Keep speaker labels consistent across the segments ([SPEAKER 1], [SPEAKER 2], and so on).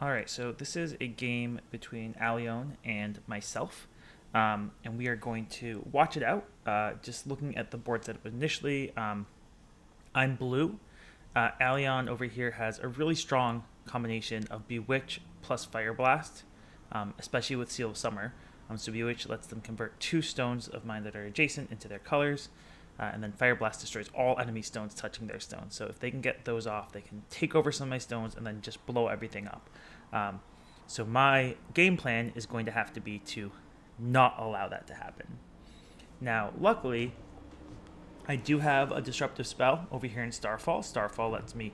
[SPEAKER 1] Alright, so this is a game between Alion and myself, and we are going to watch it out. Just looking at the board setup initially, I'm blue. Alion over here has a really strong combination of Bewitch plus Fire Blast, especially with Seal of Summer. So Bewitch lets them convert 2 stones of mine that are adjacent into their colors, and then Fire Blast destroys all enemy stones touching their stones. So if they can get those off, they can take over some of my stones and then just blow everything up. Um, so my game plan is going to have to be to not allow that to happen. Now, luckily, I do have a disruptive spell over here in Starfall. Starfall lets me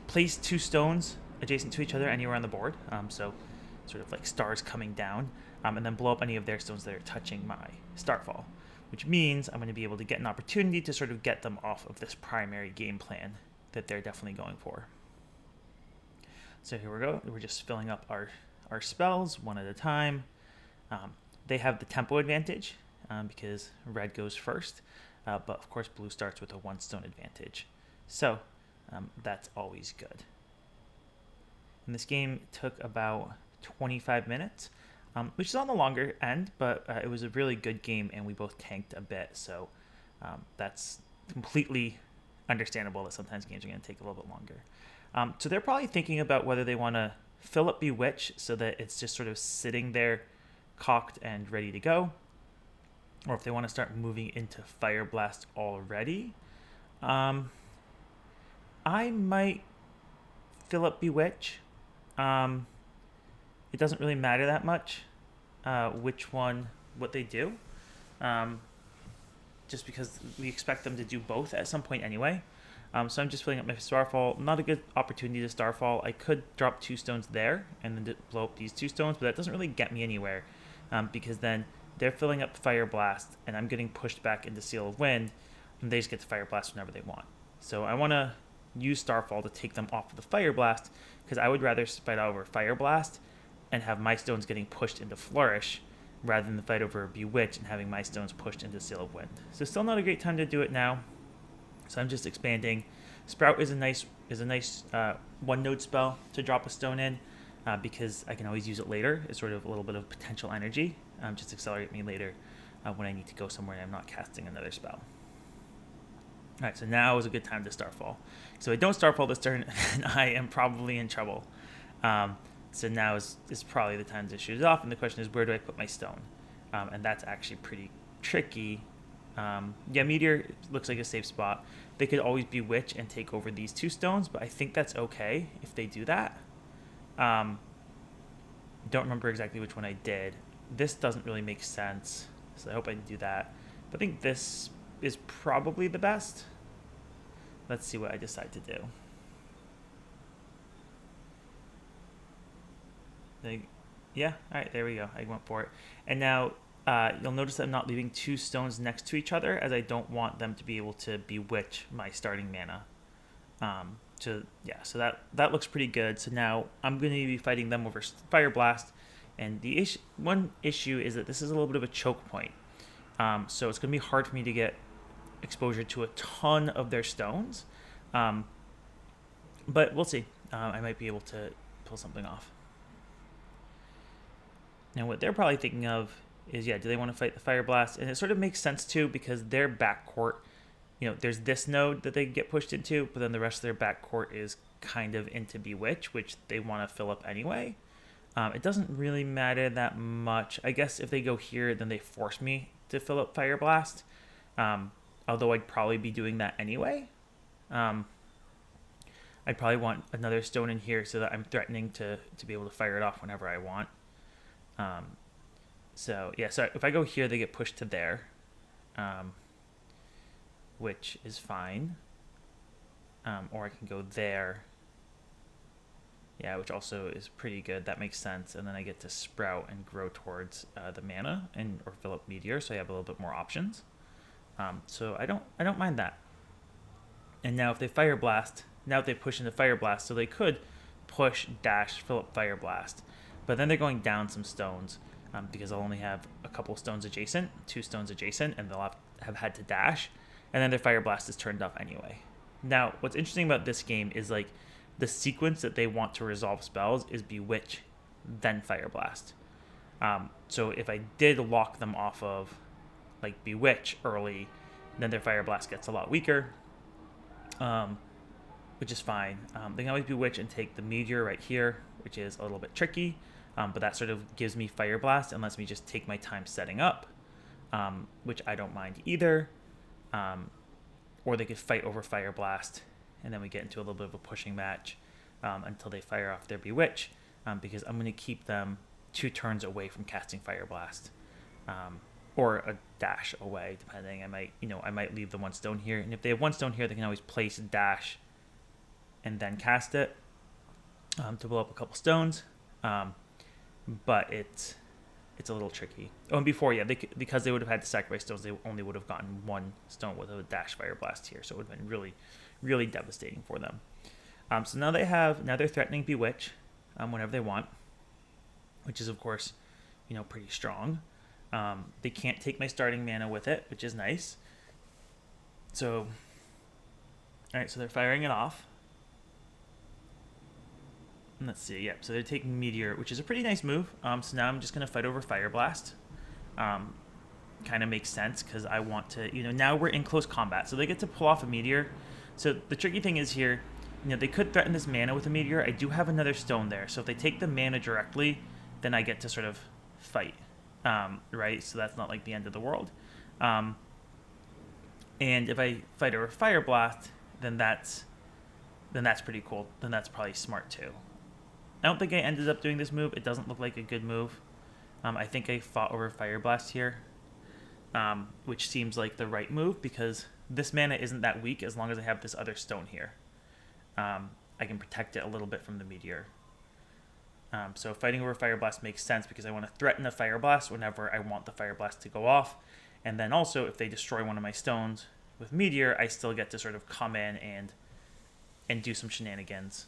[SPEAKER 1] place 2 stones adjacent to each other anywhere on the board. So sort of like stars coming down, and then blow up any of their stones that are touching my Starfall, which means I'm going to be able to get an opportunity to sort of get them off of this primary game plan that they're definitely going for. So here we go. We're just filling up our spells one at a time. They have the tempo advantage because red goes first, but of course blue starts with a 1 stone advantage. So that's always good. And this game took about 25 minutes, which is on the longer end, but it was a really good game and we both tanked a bit. So that's completely understandable that sometimes games are going to take a little bit longer. So they're probably thinking about whether they want to fill up Bewitch so that it's just sort of sitting there cocked and ready to go, or if they want to start moving into Fire Blast already. I might fill up Bewitch. It doesn't really matter that much what they do, just because we expect them to do both at some point anyway. So I'm just filling up my Starfall. Not a good opportunity to Starfall. I could drop 2 stones there and then blow up these 2 stones, but that doesn't really get me anywhere because then they're filling up Fire Blast and I'm getting pushed back into Seal of Wind, and they just get to Fire Blast whenever they want. So I want to use Starfall to take them off of the Fire Blast because I would rather fight over Fire Blast and have my stones getting pushed into Flourish rather than fight over Bewitch and having my stones pushed into Seal of Wind. So still not a great time to do it now. So I'm just expanding. Sprout is a nice 1-node spell to drop a stone in because I can always use it later. It's sort of a little bit of potential energy. Just accelerate me later when I need to go somewhere and I'm not casting another spell. Alright, so now is a good time to Starfall. So I don't Starfall this turn, and I am probably in trouble. So now is probably the time to shoot it off, and the question is, where do I put my stone? And that's actually pretty tricky. Meteor looks like a safe spot. They could always Bewitch and take over these 2 stones, but I think that's okay if they do that. Don't remember exactly which one I did. This doesn't really make sense, so I hope I didn't do that. But I think this is probably the best. Let's see what I decide to do. Yeah, alright, there we go. I went for it. And now you'll notice that I'm not leaving 2 stones next to each other, as I don't want them to be able to Bewitch my starting mana. So that looks pretty good. So now I'm going to be fighting them over Fire Blast, and the one issue is that this is a little bit of a choke point. So it's going to be hard for me to get exposure to a ton of their stones, but we'll see. I might be able to pull something off. Now what they're probably thinking of is, do they want to fight the Fire Blast? And it sort of makes sense too, because their backcourt, there's this node that they get pushed into, but then the rest of their backcourt is kind of into Bewitch, which they want to fill up anyway. It doesn't really matter that much. I guess if they go here, then they force me to fill up Fire Blast, although I'd probably be doing that anyway. I'd probably want another stone in here so that I'm threatening to be able to fire it off whenever I want. So if I go here, they get pushed to there, which is fine. Or I can go there. Yeah, which also is pretty good. That makes sense. And then I get to sprout and grow towards the mana or fill up Meteor, so I have a little bit more options. So I don't mind that. And now if they Fire Blast, now if they push into Fire Blast, so they could push, dash, fill up Fire Blast. But then they're going down some stones because I'll only have a couple stones adjacent, 2 stones adjacent, and they'll have had to dash. And then their Fire Blast is turned off anyway. Now, what's interesting about this game is, like, the sequence that they want to resolve spells is Bewitch, then Fire Blast. So if I did lock them off of like Bewitch early, then their Fire Blast gets a lot weaker, which is fine. They can always Bewitch and take the Meteor right here, which is a little bit tricky, but that sort of gives me Fire Blast and lets me just take my time setting up, which I don't mind either. Or they could fight over Fire Blast, and then we get into a little bit of a pushing match until they fire off their Bewitch, because I'm going to keep them 2 turns away from casting Fire Blast, or a dash away, depending. I might leave the 1 stone here, and if they have 1 stone here, they can always place dash and then cast it to blow up a couple stones. But it's a little tricky. Oh, and before, because they would have had to sacrifice stones, they only would have gotten 1 stone with a dash Fire Blast here, so it would have been really, really devastating for them. So now they're threatening Bewitch whenever they want, which is of course, pretty strong. They can't take my starting mana with it, which is nice. So, all right, so they're firing it off. And let's see, so they're taking Meteor, which is a pretty nice move. So now I'm just going to fight over Fire Blast. Kind of makes sense because I want to, now we're in close combat. So they get to pull off a Meteor. So the tricky thing is here, they could threaten this mana with a Meteor. I do have another stone there. So if they take the mana directly, then I get to sort of fight, right? So that's not like the end of the world. And if I fight over Fire Blast, then that's pretty cool. Then that's probably smart too. I don't think I ended up doing this move. It doesn't look like a good move. I think I fought over Fire Blast here, which seems like the right move because this mana isn't that weak as long as I have this other stone here. I can protect it a little bit from the Meteor. So fighting over Fire Blast makes sense because I want to threaten a Fire Blast whenever I want the Fire Blast to go off. And then also, if they destroy one of my stones with Meteor, I still get to sort of come in and do some shenanigans,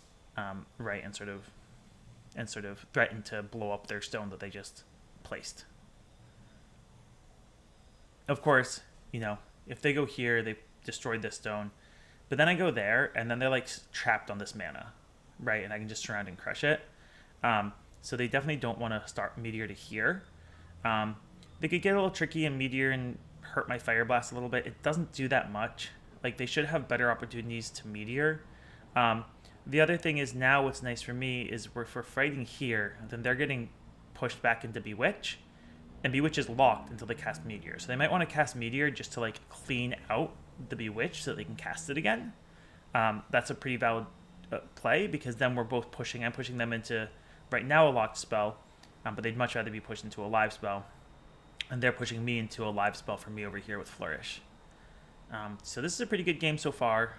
[SPEAKER 1] right? And sort of threaten to blow up their stone that they just placed. Of course, if they go here, they destroyed this stone, but then I go there, and then they're like trapped on this mana, right? And I can just surround and crush it. So they definitely don't want to start Meteor to here. They could get a little tricky and Meteor and hurt my Fire Blast a little bit. It doesn't do that much. Like, they should have better opportunities to Meteor. The other thing is now what's nice for me is we're fighting here, and then they're getting pushed back into Bewitch, and Bewitch is locked until they cast Meteor. So they might want to cast Meteor just to like clean out the Bewitch so they can cast it again. That's a pretty valid play because then we're both pushing. I'm pushing them into right now a locked spell, but they'd much rather be pushed into a live spell, and they're pushing me into a live spell for me over here with Flourish. So this is a pretty good game so far.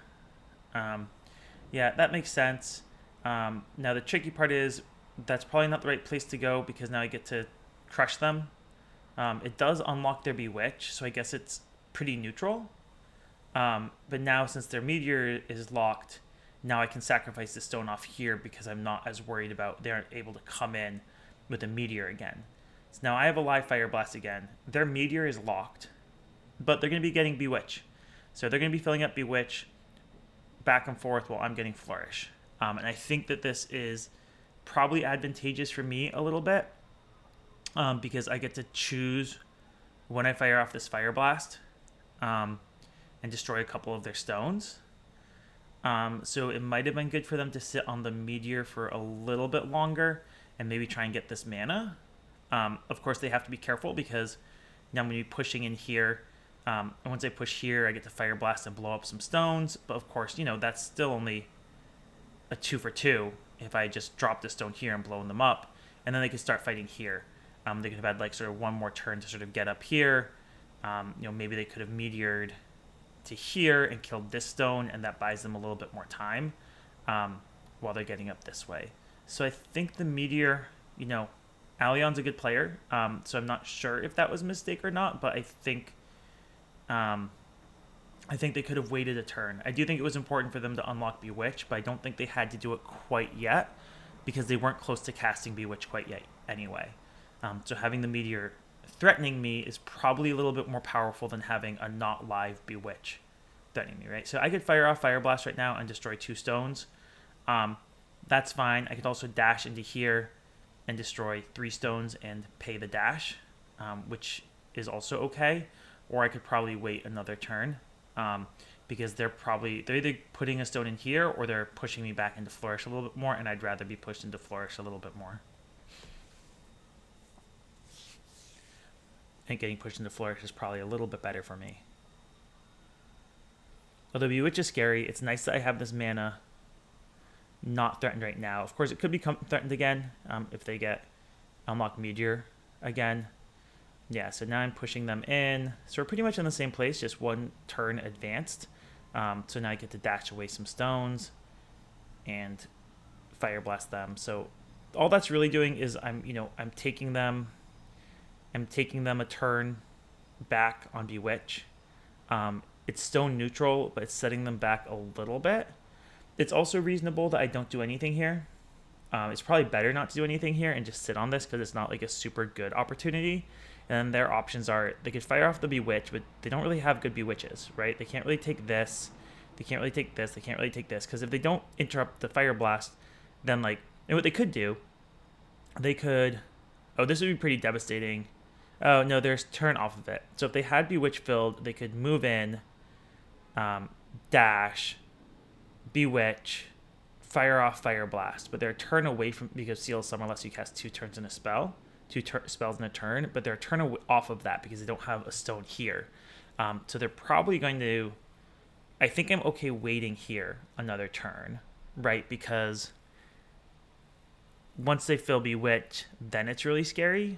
[SPEAKER 1] Yeah, that makes sense. Now the tricky part is that's probably not the right place to go because now I get to crush them. It does unlock their Bewitch, so I guess it's pretty neutral. But now since their Meteor is locked, now I can sacrifice the stone off here because I'm not as worried about they aren't able to come in with a Meteor again. So now I have a live Fire Blast again. Their Meteor is locked, but they're going to be getting Bewitch. So they're going to be filling up Bewitch back and forth while I'm getting Flourish. And I think that this is probably advantageous for me a little bit because I get to choose when I fire off this Fire Blast and destroy a couple of their stones. So it might have been good for them to sit on the Meteor for a little bit longer and maybe try and get this mana. Of course, they have to be careful because now I'm going to be pushing in here. And once I push here, I get to Fire Blast and blow up some stones. But of course, that's still only a 2 for 2 if I just drop the stone here and blowing them up. And then they could start fighting here. They could have had like sort of one more turn to sort of get up here. Maybe they could have meteored to here and killed this stone, and that buys them a little bit more time while they're getting up this way. So I think the Meteor, Alion's a good player, so I'm not sure if that was a mistake or not, but I think they could have waited a turn. I do think it was important for them to unlock Bewitch, but I don't think they had to do it quite yet because they weren't close to casting Bewitch quite yet anyway. So having the Meteor threatening me is probably a little bit more powerful than having a not live Bewitch threatening me, right? So I could fire off Fire Blast right now and destroy 2 stones. That's fine. I could also dash into here and destroy 3 stones and pay the dash, which is also okay. Or I could probably wait another turn, because they're either putting a stone in here or they're pushing me back into Flourish a little bit more, and I'd rather be pushed into Flourish a little bit more. And getting pushed into Flourish is probably a little bit better for me. Although Bewitch is scary, it's nice that I have this mana not threatened right now. Of course, it could become threatened again if they get Unlock Meteor again. Yeah, so now I'm pushing them in. So we're pretty much in the same place, just 1 turn advanced. So now I get to dash away some stones and Fire Blast them. So all that's really doing is I'm taking them a turn back on Bewitch. It's stone neutral, but it's setting them back a little bit. It's also reasonable that I don't do anything here. It's probably better not to do anything here and just sit on this because it's not like a super good opportunity. And their options are they could fire off the Bewitch, but they don't really have good Bewitches, right? They can't really take this. They can't really take this. They can't really take this. Because if they don't interrupt the Fire Blast, then and what they could do, they could... Oh, this would be pretty devastating. Oh, no, there's turn off of it. So if they had Bewitch filled, they could move in, dash, Bewitch, fire off Fire Blast. But they're turn away from... Because Seal Summer lets you cast 2 turns in a spell. 2 spells in a turn, but they're turn off of that because they don't have a stone here. So they're probably going to... I think I'm okay waiting here another turn, right? Because once they fill Bewitch, then it's really scary.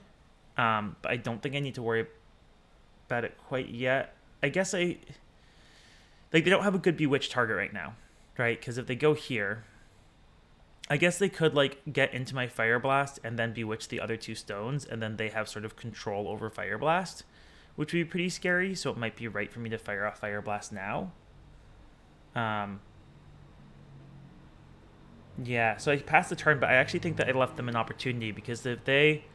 [SPEAKER 1] But I don't think I need to worry about it quite yet. I guess they don't have a good Bewitch target right now, right? Because if they go here... I guess they could get into my Fire Blast and then Bewitch the other 2 stones, and then they have sort of control over Fire Blast, which would be pretty scary. So it might be right for me to fire off Fire Blast now. Yeah, so I passed the turn, but I actually think that I left them an opportunity because if they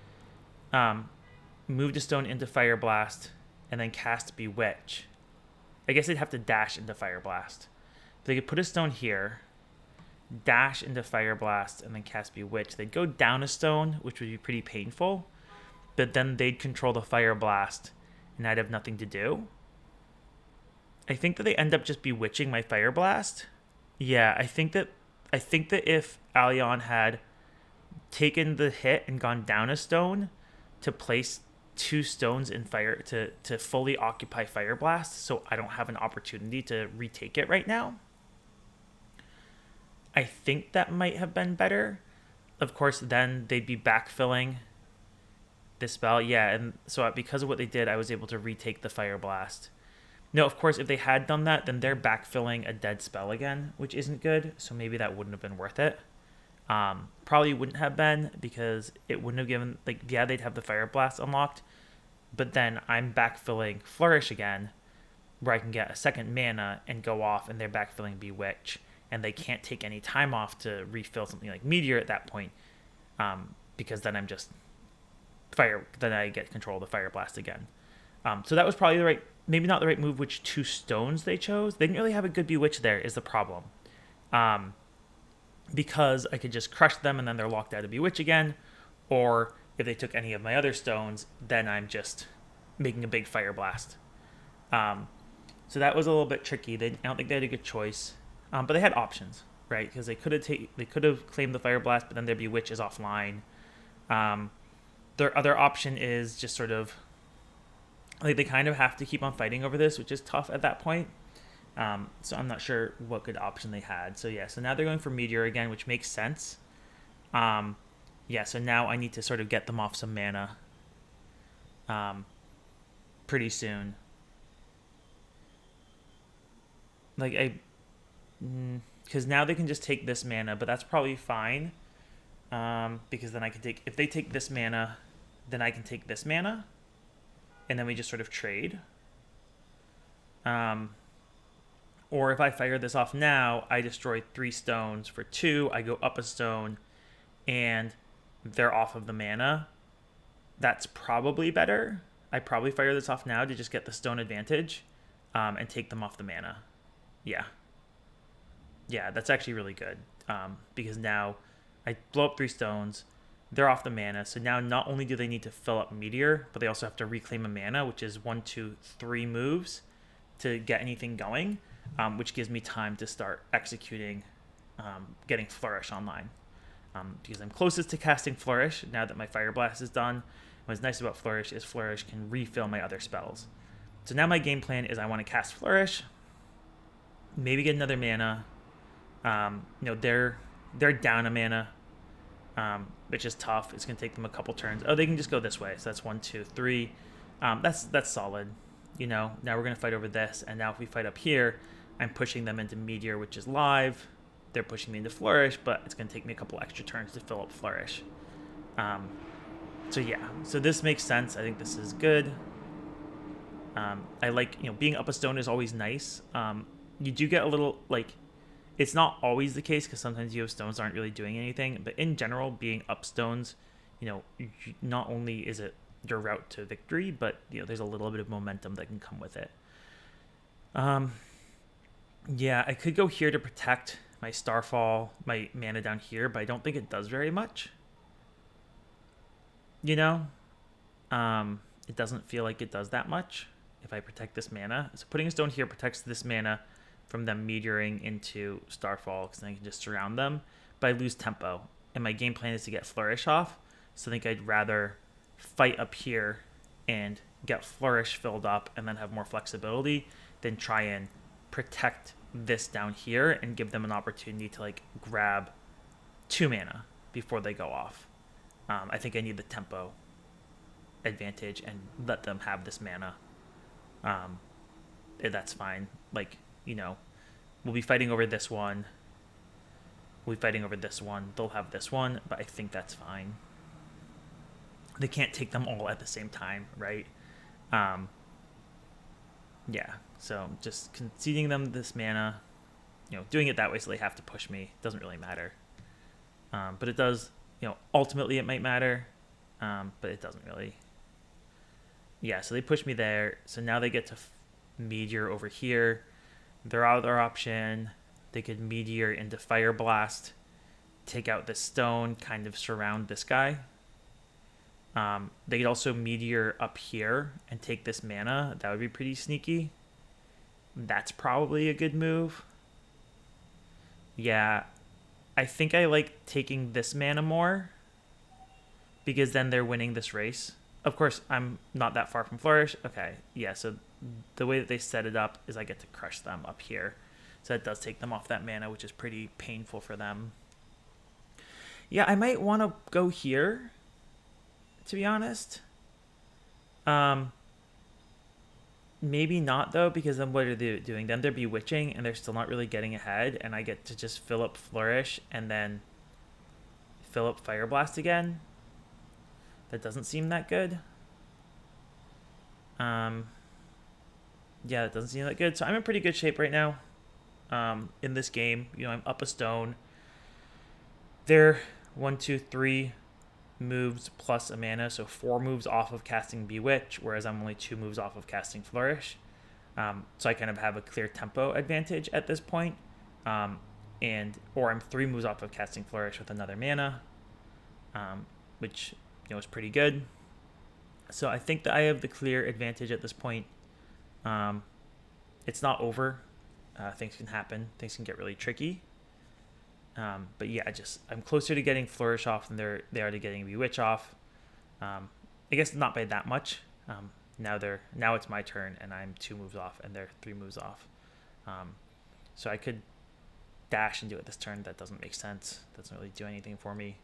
[SPEAKER 1] moved a stone into Fire Blast and then cast Bewitch, I guess they'd have to dash into Fire Blast. They could put a stone here, dash into Fire Blast, and then cast Bewitch. They'd go down a stone, which would be pretty painful, but then they'd control the Fire Blast, and I'd have nothing to do. I think that they end up just Bewitching my Fire Blast. Yeah, I think that if Alion had taken the hit and gone down a stone to place 2 stones in fire to fully occupy Fire Blast, so I don't have an opportunity to retake it right now, I think that might have been better. Of course, then they'd be backfilling this spell. Yeah, and so because of what they did, I was able to retake the Fire Blast. No, of course, if they had done that, then they're backfilling a dead spell again, which isn't good, so maybe that wouldn't have been worth it. Probably wouldn't have been, because it wouldn't have given... yeah, they'd have the Fire Blast unlocked, but then I'm backfilling Flourish again, where I can get a second mana and go off, and they're backfilling Bewitch. And they can't take any time off to refill something like Meteor at that point, because then I'm just then I get control of the Fire Blast again. So that was probably maybe not the right move, which 2 stones they chose. They didn't really have a good Bewitch there is the problem. Because I could just crush them and then they're locked out of Bewitch again, or if they took any of my other stones, then I'm just making a big Fire Blast. So that was a little bit tricky. I don't think they had a good choice. But they had options, right? Because they could have claimed the Fire Blast, but then their Bewitch is offline. Their other option is just sort of they kind of have to keep on fighting over this, which is tough at that point. So I'm not sure what good option they had. So yeah, so now they're going for Meteor again, which makes sense. Yeah, so now I need to sort of get them off some mana pretty soon. Because now they can just take this mana, but that's probably fine. Because then I can take... If they take this mana, then I can take this mana. And then we just sort of trade. Or if I fire this off now, I destroy 3 stones for 2. I go up a stone, and they're off of the mana. That's probably better. I probably fire this off now to just get the stone advantage and take them off the mana. Yeah. Yeah, that's actually really good, because now I blow up 3 stones. They're off the mana, so now not only do they need to fill up Meteor, but they also have to reclaim a mana, which is 1, 2, 3 moves to get anything going, which gives me time to start executing, getting Flourish online. Because I'm closest to casting Flourish now that my Fire Blast is done. What's nice about Flourish is Flourish can refill my other spells. So now my game plan is I want to cast Flourish, maybe get another mana. They're down a mana, which is tough. It's gonna take them a couple turns. Oh, they can just go this way. So that's 1, 2, 3. That's solid. Now we're gonna fight over this, and now if we fight up here, I'm pushing them into Meteor, which is live. They're pushing me into Flourish, but it's gonna take me a couple extra turns to fill up Flourish. So yeah, so this makes sense. I think this is good. I like, being up a stone is always nice. You do get a little, it's not always the case because sometimes you have stones aren't really doing anything, but in general, being up stones, not only is it your route to victory, but there's a little bit of momentum that can come with it. Yeah, I could go here to protect my Starfall, my mana down here, but I don't think it does very much. It doesn't feel like it does that much if I protect this mana. So putting a stone here protects this mana from them meteoring into Starfall, because then I can just surround them, but I lose tempo. And my game plan is to get Flourish off, so I think I'd rather fight up here and get Flourish filled up and then have more flexibility than try and protect this down here and give them an opportunity to grab 2 mana before they go off. I think I need the tempo advantage and let them have this mana. That's fine. We'll be fighting over this one. We'll be fighting over this one. They'll have this one, but I think that's fine. They can't take them all at the same time, right? Yeah, so just conceding them this mana, doing it that way so they have to push me. Doesn't really matter. But it does, ultimately it might matter, but it doesn't really. Yeah, so they push me there. So now they get to Meteor over here. Their other option, they could Meteor into Fire Blast, take out this stone, kind of surround this guy. They could also Meteor up here and take this mana. That would be pretty sneaky. That's probably a good move. Yeah, I think I like taking this mana more, because then they're winning this race. Of course, I'm not that far from Flourish. Okay, yeah, so the way that they set it up is I get to crush them up here. So that does take them off that mana, which is pretty painful for them. Yeah, I might want to go here, to be honest. Maybe not, though, because then what are they doing? Then they're Bewitching, and they're still not really getting ahead, and I get to just fill up Flourish and then fill up Fire Blast again. That doesn't seem that good. Yeah, it doesn't seem that good. So I'm in pretty good shape right now. In this game, I'm up a stone. They're 1, 2, 3 moves plus a mana, so 4 moves off of casting Bewitch, whereas I'm only 2 moves off of casting Flourish. So I kind of have a clear tempo advantage at this point. Or I'm 3 moves off of casting Flourish with another mana, which is pretty good. So I think that I have the clear advantage at this point. It's not over. Things can happen. Things can get really tricky. But yeah, I'm closer to getting Flourish off than they are to getting Bewitch off. I guess not by that much. Now it's my turn, and I'm 2 moves off, and they're 3 moves off. So I could dash and do it this turn. That doesn't make sense. Doesn't really do anything for me.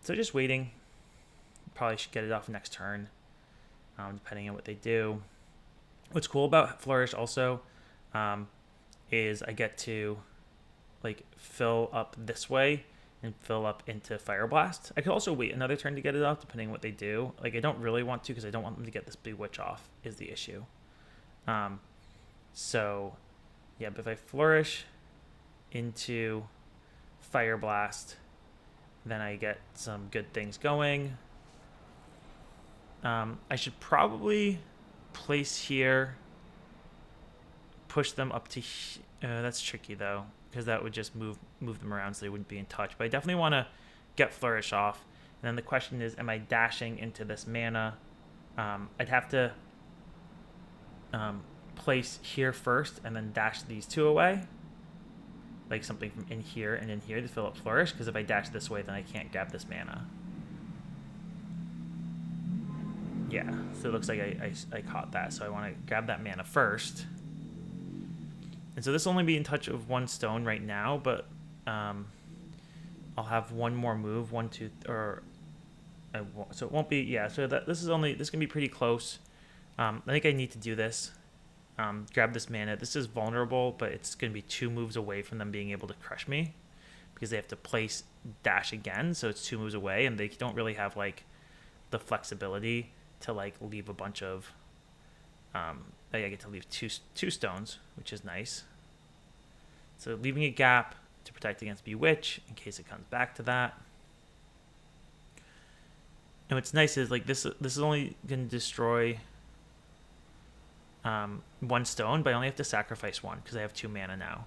[SPEAKER 1] So just waiting. Probably should get it off next turn, depending on what they do. What's cool about Flourish also is I get to fill up this way and fill up into Fire Blast. I could also wait another turn to get it off, depending on what they do. I don't really want to, because I don't want them to get this Bewitch off, is the issue. So yeah, but if I Flourish into Fire Blast, then I get some good things going. I should probably place here, push them up to that's tricky though. because that would just move them around so they wouldn't be in touch. But I definitely want to get Flourish off. And then the question is, am I dashing into this mana? I'd have to place here first and then dash these two away. Like something from in here and in here to fill up Flourish, because if I dash this way, then I can't grab this mana. Yeah, so it looks like I caught that. So I want to grab that mana first. And so this will only be in touch of one stone right now, but I'll have one more move, 1, 2, or so it won't be, yeah, so this can be pretty close. I think I need to do this. Grab this mana. This is vulnerable, but it's going to be 2 moves away from them being able to crush me, because they have to place dash again, so it's 2 moves away, and they don't really have like the flexibility to like leave a bunch of I get to leave two stones, which is nice. So leaving a gap to protect against Bewitch in case it comes back to that. And what's nice is like this is only going to destroy 1 stone, but I only have to sacrifice 1 because I have 2 mana now.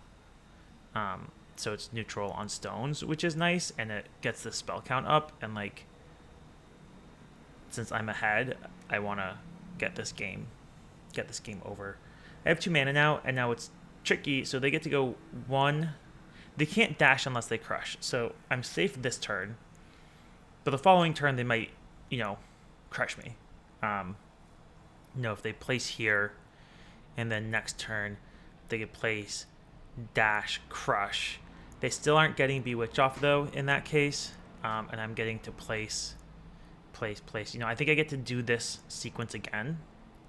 [SPEAKER 1] So it's neutral on stones, which is nice, and it gets the spell count up. And like, since I'm ahead, I want to get this game over. I have 2 mana now, and now it's tricky. So they get to go 1. They can't dash unless they crush. So I'm safe this turn, but the following turn they might, crush me. If they place here, and then next turn they could place dash crush. They still aren't getting Bewitch off though in that case, and I'm getting to place. I think I get to do this sequence again,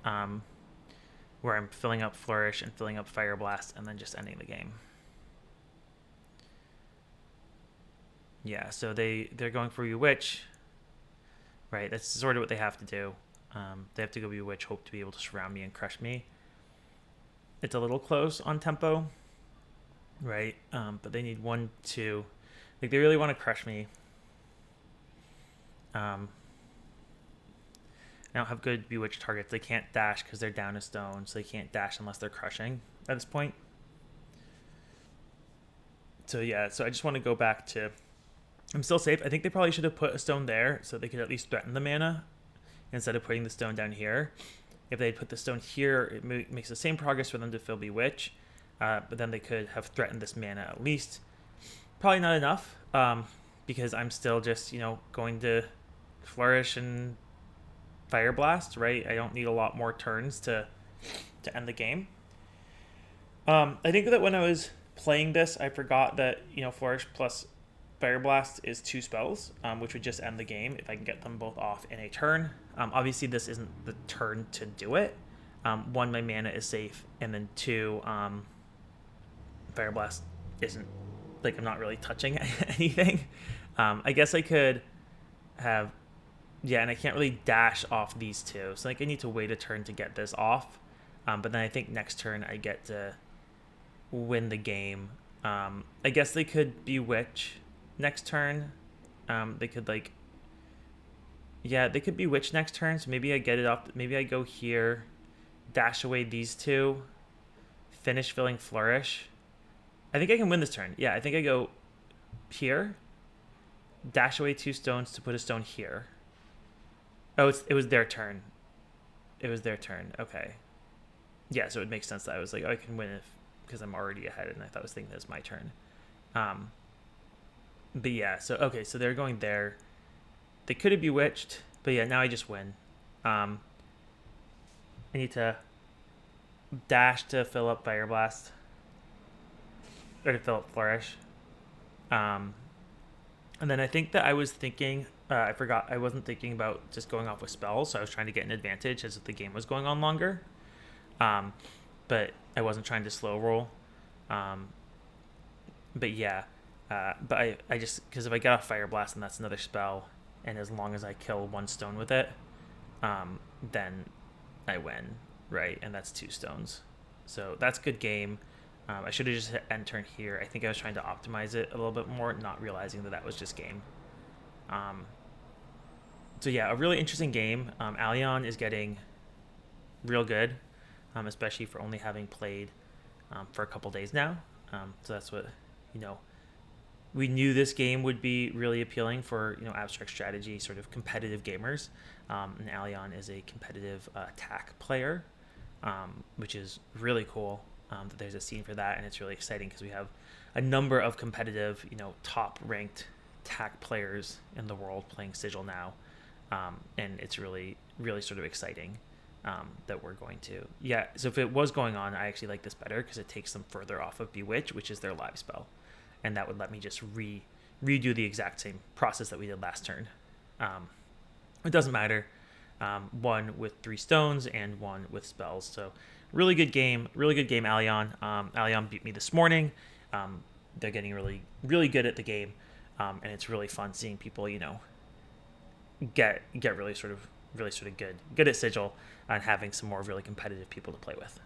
[SPEAKER 1] where I'm filling up Flourish and filling up Fire Blast and then just ending the game. Yeah, so they're going for Bewitch, right? That's sort of what they have to do. They have to go Bewitch, hope to be able to surround me and crush me. It's a little close on tempo, right? But they need 1, 2. Like, they really want to crush me. I don't have good Bewitch targets. They can't dash because they're down a stone, so they can't dash unless they're crushing at this point. So yeah, so I just want to go back to... I'm still safe. I think they probably should have put a stone there so they could at least threaten the mana instead of putting the stone down here. If they had put the stone here, it makes the same progress for them to fill Bewitch, but then they could have threatened this mana at least. Probably not enough, because I'm still just, going to Flourish and Fire Blast, right? I don't need a lot more turns to end the game. I think that when I was playing this, I forgot that, Flourish plus Fire Blast is 2 spells, which would just end the game if I can get them both off in a turn. Obviously, this isn't the turn to do it. 1, my mana is safe, and then 2, Fire Blast isn't, like, I'm not really touching anything. I guess I could have, and I can't really dash off these 2, so like I need to wait a turn to get this off. But then I think next turn I get to win the game. I guess they could Bewitch next turn. They could they could Bewitch next turn, so maybe I get it off. Maybe I go here, dash away these 2, finish filling Flourish. I think I can win this turn. Yeah, I think I go here, dash away 2 stones to put a stone here. Oh, it was their turn. It was their turn. Okay. Yeah, so it makes sense that I was like, I can win because I'm already ahead, and I was thinking it was my turn. But yeah, so okay, so they're going there. They could have Bewitched, but yeah, now I just win. I need to dash to fill up Fire Blast, or to fill up Flourish. And then I think that I was thinking, I forgot, I wasn't thinking about just going off with spells, so I was trying to get an advantage as if the game was going on longer. But I wasn't trying to slow roll. But yeah, but I just, because if I get off Fire Blast, and that's another spell, and as long as I kill 1 stone with it, then I win, right? And that's 2 stones. So that's good game. I should have just hit end turn here. I think I was trying to optimize it a little bit more, not realizing that was just game. So yeah, a really interesting game. Alion is getting real good, especially for only having played for a couple days now. So that's what, you know, we knew this game would be really appealing for, abstract strategy sort of competitive gamers. And Alion is a competitive attack player, which is really cool. That there's a scene for that, and it's really exciting because we have a number of competitive, top ranked attack players in the world playing Sigil now, and it's really, really sort of exciting that we're going to. Yeah, so if it was going on, I actually like this better because it takes them further off of Bewitch, which is their live spell, and that would let me just redo the exact same process that we did last turn. It doesn't matter. One with 3 stones and one with spells. So really good game, Alion. Alion beat me this morning. They're getting really, really good at the game, and it's really fun seeing people, get really sort of good at Sigil and having some more really competitive people to play with.